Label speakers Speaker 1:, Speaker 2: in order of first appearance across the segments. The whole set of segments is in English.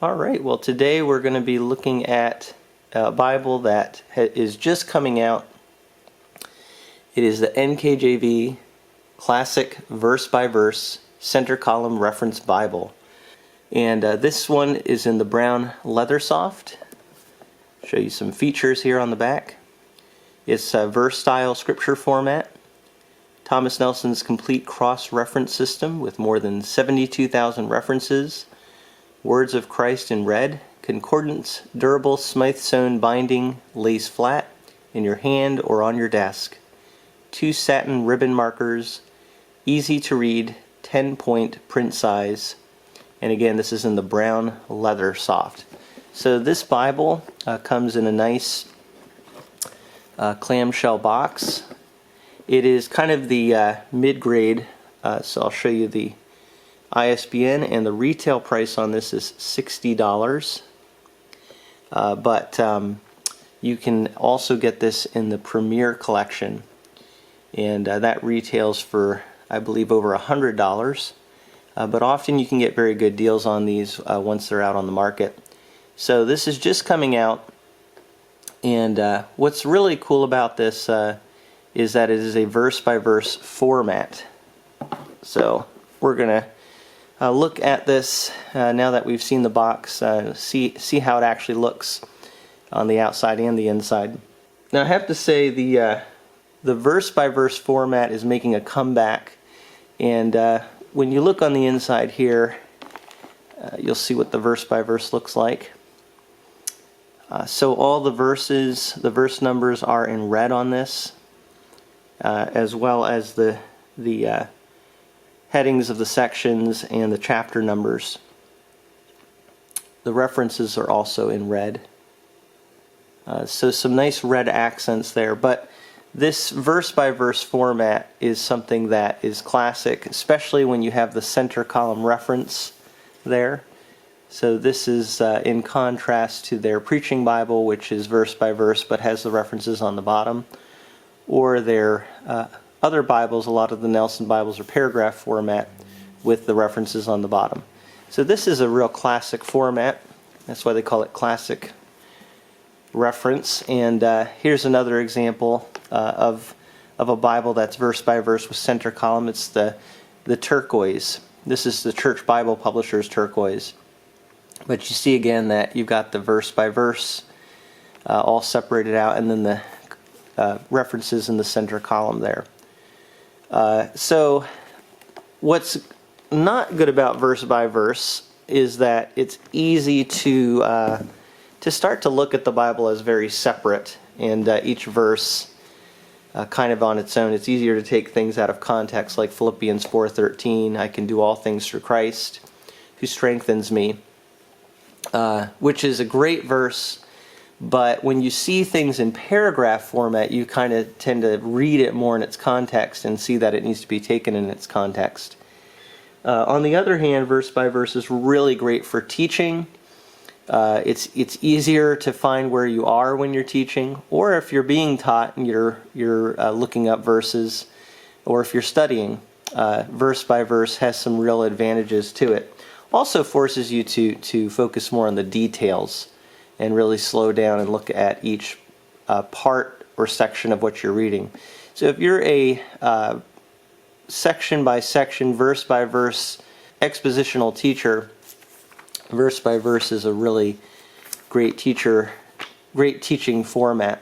Speaker 1: All right, well today we're going to be looking at a Bible that is just coming out. It is the Nkjv Classic Verse by Verse Center Column Reference Bible. And this one is in the brown leather soft. Show you some features here on the back. It's a verse style scripture format. Thomas Nelson's complete cross-reference system with more than 72,000 references. Words of Christ in red. Concordance, durable Smyth-sewn binding, lays flat in your hand or on your desk. 2 satin ribbon markers. Easy to read, 10-point print size. And again, this is in the brown leather soft. So this Bible comes in a nice clamshell box. It is kind of the mid-grade, so I'll show you the ISBN, and the retail price on this is $60. But you can also get this in the Premier collection, and that retails for, I believe, over $100. But often you can get very good deals on these once they're out on the market. So this is just coming out, and what's really cool about this is that it is a verse-by-verse format. So we're going to look at this now that we've seen the box, see how it actually looks on the outside and the inside. Now I have to say the verse-by-verse format is making a comeback, and when you look on the inside here, you'll see what the verse-by-verse looks like. So all the verses, the verse numbers are in red on this, as well as the headings of the sections and the chapter numbers. The references are also in red. So some nice red accents there. But this verse-by-verse format is something that is classic, especially when you have the center column reference there. So this is in contrast to their preaching Bible, which is verse-by-verse but has the references on the bottom, or their other Bibles. A lot of the Nelson Bibles are paragraph format with the references on the bottom. So this is a real classic format. That's why they call it classic reference. And here's another example of a Bible that's verse by verse with center column. It's the turquoise. This is the Church Bible Publishers turquoise. But you see again that you've got the verse by verse all separated out, and then the references in the center column there. So what's not good about verse by verse is that it's easy to start to look at the Bible as very separate, and each verse kind of on its own. It's easier to take things out of context, like Philippians 4:13, I can do all things through Christ who strengthens me, which is a great verse. But when you see things in paragraph format, you kind of tend to read it more in its context and see that it needs to be taken in its context. On the other hand, verse by verse is really great for teaching. It's easier to find where you are when you're teaching, or if you're being taught and you're looking up verses, or if you're studying. Verse by verse has some real advantages to it. Also forces you to focus more on the details and really slow down and look at each part or section of what you're reading. So if you're a section by section, verse by verse expositional teacher, verse by verse is a really great teaching format.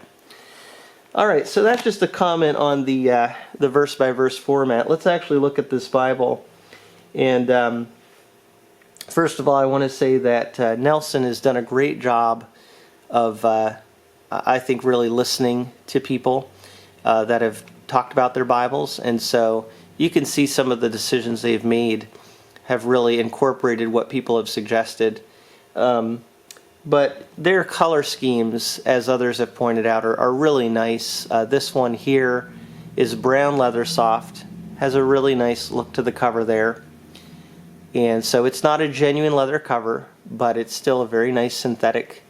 Speaker 1: All right, so that's just a comment on the verse by verse format. Let's actually look at this Bible. And first of all, I want to say that Nelson has done a great job of, I think, really listening to people that have talked about their Bibles. And so you can see some of the decisions they've made have really incorporated what people have suggested. But their color schemes, as others have pointed out, are really nice. This one here is brown leather soft, has a really nice look to the cover there. And so it's not a genuine leather cover, but it's still a very nice synthetic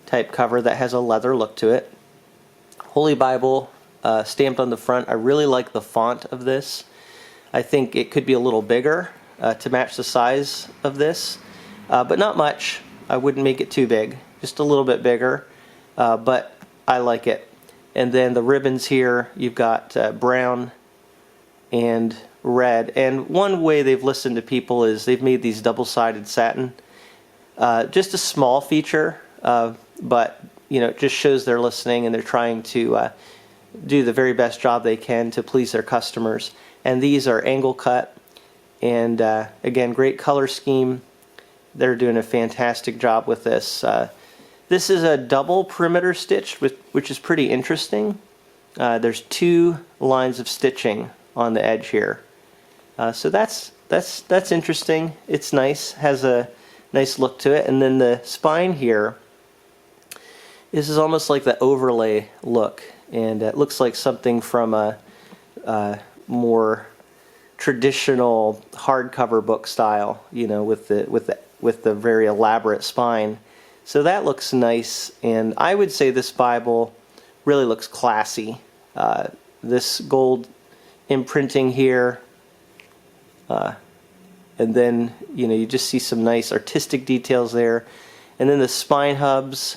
Speaker 1: type cover that has a leather look to it. Holy Bible stamped on the front. I really like the font of this. I think it could be a little bigger to match the size of this, but not much. I wouldn't make it too big, just a little bit bigger, but I like it. And then the ribbons here, you've got brown and red. And one way they've listened to people is they've made these double-sided satin. Just a small feature, but it just shows they're listening and they're trying to do the very best job they can to please their customers. And these are angle cut, and again, great color scheme. They're doing a fantastic job with this. This is a double perimeter stitch, which is pretty interesting. There's 2 lines of stitching on the edge here, so that's interesting. It's nice, has a nice look to it. And then the spine here, this is almost like the overlay look, and it looks like something from a more traditional hardcover book style, with the very elaborate spine. So that looks nice, and I would say this Bible really looks classy. This gold imprinting here, and then you just see some nice artistic details there. And then the spine hubs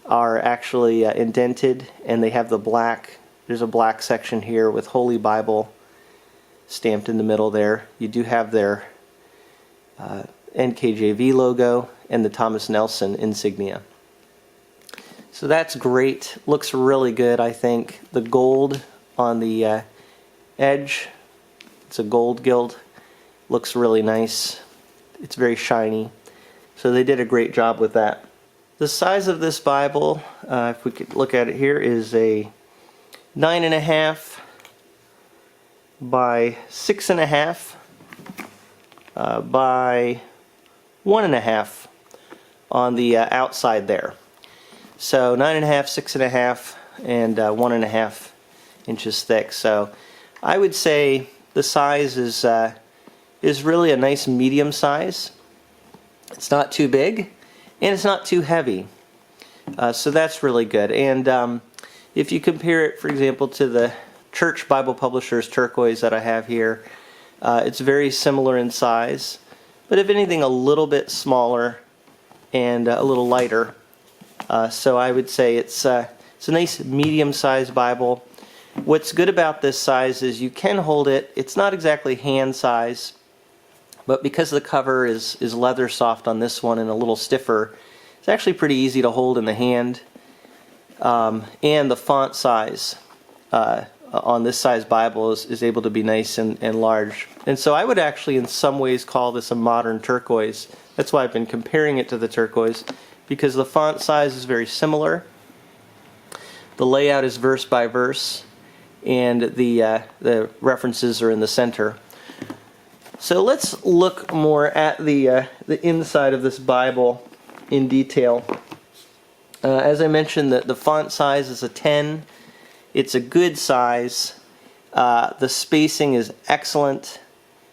Speaker 1: are actually indented, and they have the black. There's a black section here with Holy Bible stamped in the middle there. You do have their Nkjv logo and the Thomas Nelson insignia. So that's great. Looks really good, I think. The gold on the edge, it's a gold gild. Looks really nice. It's very shiny. So they did a great job with that. The size of this Bible, if we could look at it here, is a 9.5 by 6.5 by 1.5 on the outside there. So 9.5, 6.5, and 1.5 inches thick. So I would say the size is really a nice medium size. It's not too big, and it's not too heavy. So that's really good. And if you compare it, for example, to the Church Bible Publishers turquoise that I have here, it's very similar in size, but if anything, a little bit smaller and a little lighter. So I would say it's a nice medium-sized Bible. What's good about this size is you can hold it. It's not exactly hand size, but because the cover is leather soft on this one and a little stiffer, it's actually pretty easy to hold in the hand. And the font size on this size Bible is able to be nice and large. And so I would actually in some ways call this a modern turquoise. That's why I've been comparing it to the turquoise, because the font size is very similar. The layout is verse by verse, and the references are in the center. So let's look more at the inside of this Bible in detail. As I mentioned, the font size is a 10. It's a good size. The spacing is excellent.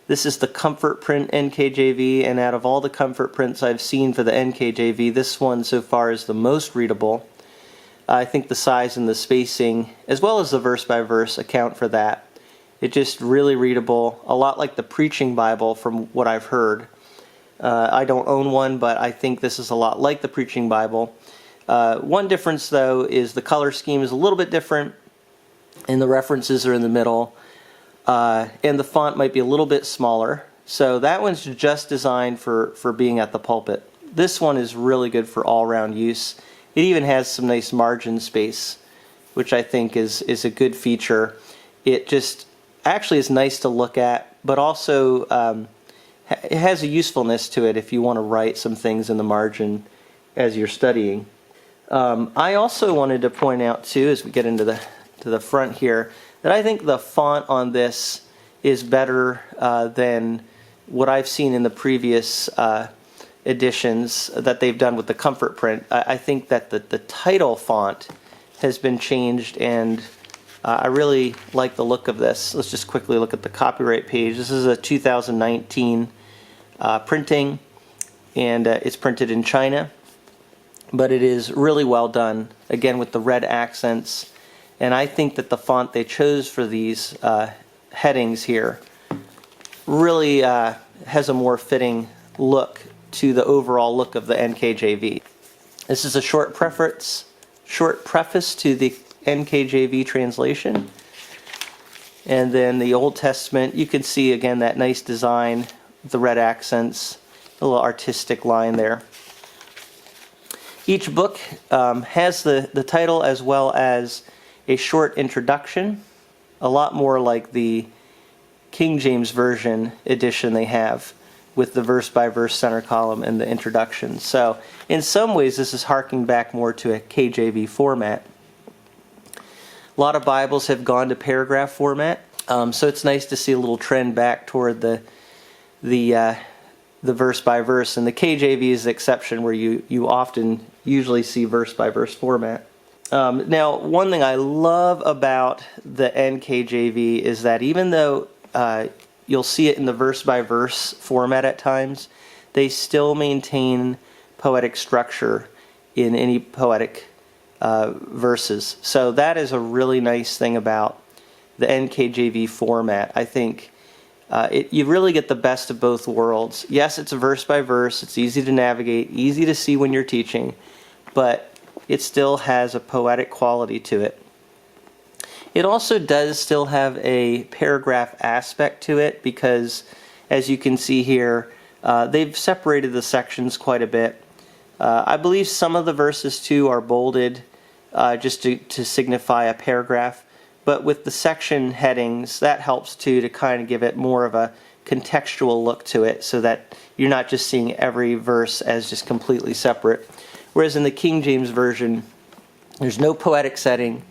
Speaker 1: This is the Comfort Print Nkjv, and out of all the Comfort Prints I've seen for the Nkjv, this one so far is the most readable. I think the size and the spacing, as well as the verse by verse, account for that. It's just really readable, a lot like the Preaching Bible from what I've heard. I don't own one, but I think this is a lot like the Preaching Bible. One difference, though, is the color scheme is a little bit different, and the references are in the middle, and the font might be a little bit smaller. So that one's just designed for being at the pulpit. This one is really good for all-round use. It even has some nice margin space, which I think is a good feature. It just actually is nice to look at, but also it has a usefulness to it if you want to write some things in the margin as you're studying. I also wanted to point out too, as we get into the front here, that I think the font on this is better than what I've seen in the previous editions that they've done with the Comfort Print. I think that the title font has been changed, and I really like the look of this. Let's just quickly look at the copyright page. This is a 2019 printing, and it's printed in China, but it is really well done, again with the red accents. And I think that the font they chose for these headings here really has a more fitting look to the overall look of the NKJV. This is a short preface to the NKJV translation. And then the Old Testament, you can see again that nice design, the red accents, a little artistic line there. Each book has the title as well as a short introduction, a lot more like the King James Version edition they have, with the verse-by-verse center column and the introduction. So in some ways this is harking back more to a KJV format. A lot of Bibles have gone to paragraph format, so it's nice to see a little trend back toward the verse-by-verse, and the KJV is the exception where you usually see verse-by-verse format. Now, one thing I love about the NKJV is that even though you'll see it in the verse-by-verse format at times, they still maintain poetic structure in any poetic verses. So that is a really nice thing about the NKJV format. I think you really get the best of both worlds. Yes, it's a verse-by-verse. It's easy to navigate, easy to see when you're teaching, but it still has a poetic quality to it. It also does still have a paragraph aspect to it because, as you can see here, they've separated the sections quite a bit. I believe some of the verses too are bolded just to signify a paragraph, but with the section headings, that helps too to kind of give it more of a contextual look to it so that you're not just seeing every verse as just completely separate. Whereas in the King James Version, there's no poetic setting,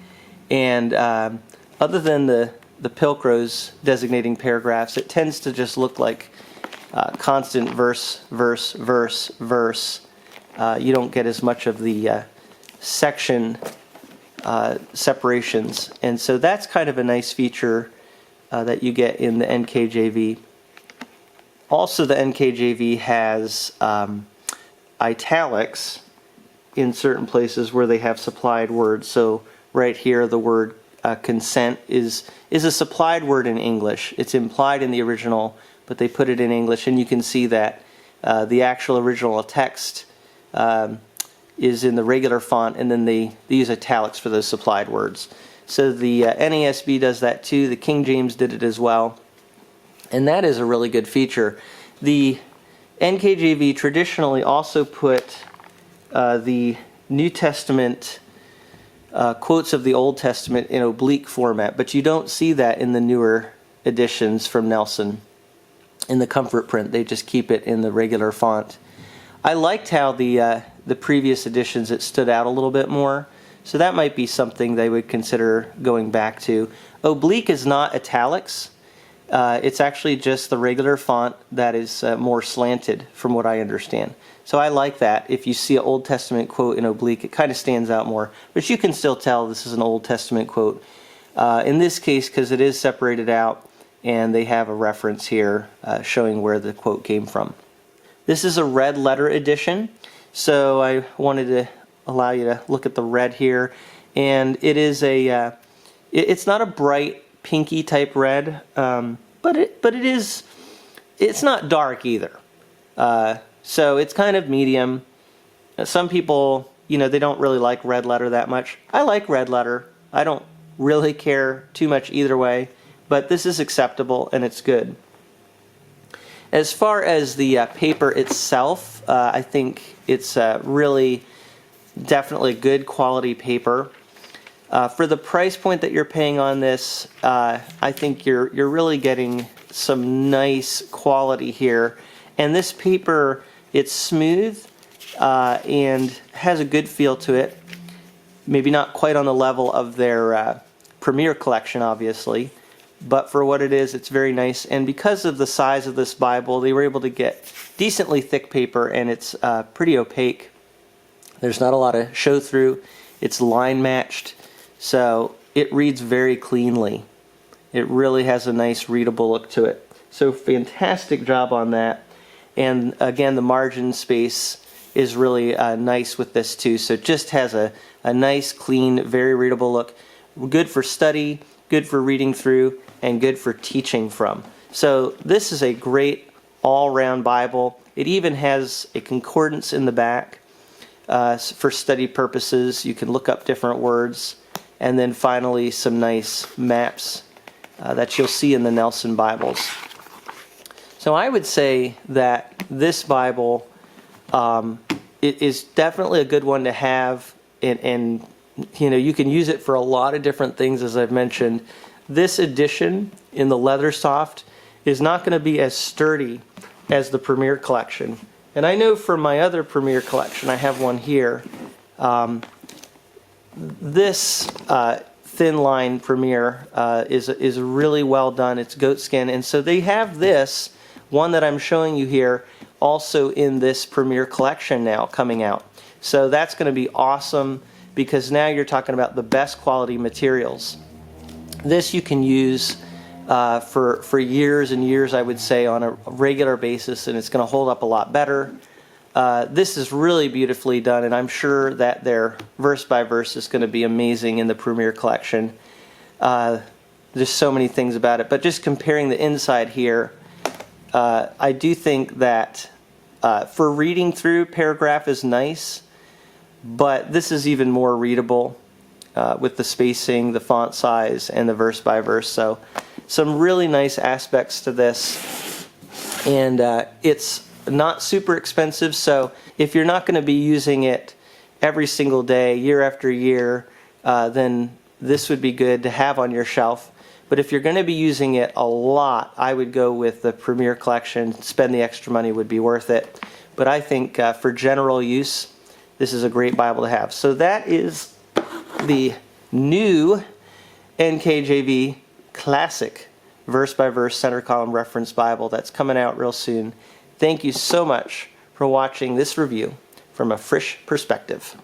Speaker 1: and other than the pilcrows designating paragraphs, it tends to just look like constant verse, verse, verse, verse. You don't get as much of the section separations, and so that's kind of a nice feature that you get in the NKJV. Also, the NKJV has italics in certain places where they have supplied words. So right here, the word consent is a supplied word in English. It's implied in the original, but they put it in English, and you can see that the actual original text is in the regular font, and then they use italics for those supplied words. So the NASB does that too. The King James did it as well, and that is a really good feature. The NKJV traditionally also put the New Testament quotes of the Old Testament in oblique format, but you don't see that in the newer editions from Nelson. In the Comfort print, they just keep it in the regular font. I liked how the previous editions, it stood out a little bit more, so that might be something they would consider going back to. Oblique is not italics. It's actually just the regular font that is more slanted, from what I understand. So I like that. If you see an Old Testament quote in oblique, it kind of stands out more. But you can still tell this is an Old Testament quote. In this case, because it is separated out, and they have a reference here showing where the quote came from. This is a red letter edition, so I wanted to allow you to look at the red here. And it is it's not a bright pinky type red, but it's not dark either. So it's kind of medium. Some people, they don't really like red letter that much. I like red letter. I don't really care too much either way, but this is acceptable and it's good. As far as the paper itself, I think it's really definitely good quality paper. For the price point that you're paying on this, I think you're really getting some nice quality here. And this paper, it's smooth and has a good feel to it. Maybe not quite on the level of their Premier collection, obviously, but for what it is, it's very nice. And because of the size of this Bible, they were able to get decently thick paper, and it's pretty opaque. There's not a lot of show through. It's line matched, so it reads very cleanly. It really has a nice readable look to it. So fantastic job on that. And again, the margin space is really nice with this too. So it just has a nice, clean, very readable look. Good for study, good for reading through, and good for teaching from. So this is a great all-round Bible. It even has a concordance in the back for study purposes. You can look up different words. And then finally some nice maps that you'll see in the Nelson Bibles. So I would say that this Bible it is definitely a good one to have, and you know, you can use it for a lot of different things, as I've mentioned. This edition in the leather soft is not going to be as sturdy as the Premier collection. And I know from my other Premier collection, I have one here, this thin line Premier is really well done. It's goatskin, and so they have this one that I'm showing you here also in this Premier collection now coming out. So that's going to be awesome, because now you're talking about the best quality materials. This you can use for years and years, I would say, on a regular basis, and it's going to hold up a lot better. This is really beautifully done, and I'm sure that their verse by verse is going to be amazing in the Premier collection. There's so many things about it, but just comparing the inside here, I do think that for reading through, paragraph is nice, but this is even more readable with the spacing, the font size, and the verse by verse. So some really nice aspects to this, and it's not super expensive. So if you're not going to be using it every single day, year after year, then this would be good to have on your shelf. But if you're going to be using it a lot, I would go with the Premier collection. Spend the extra money would be worth it. But I think for general use, this is a great Bible to have. So that is the new Nkjv Classic verse by verse center column reference Bible that's coming out real soon. Thank you so much for watching this review from a Frisch perspective.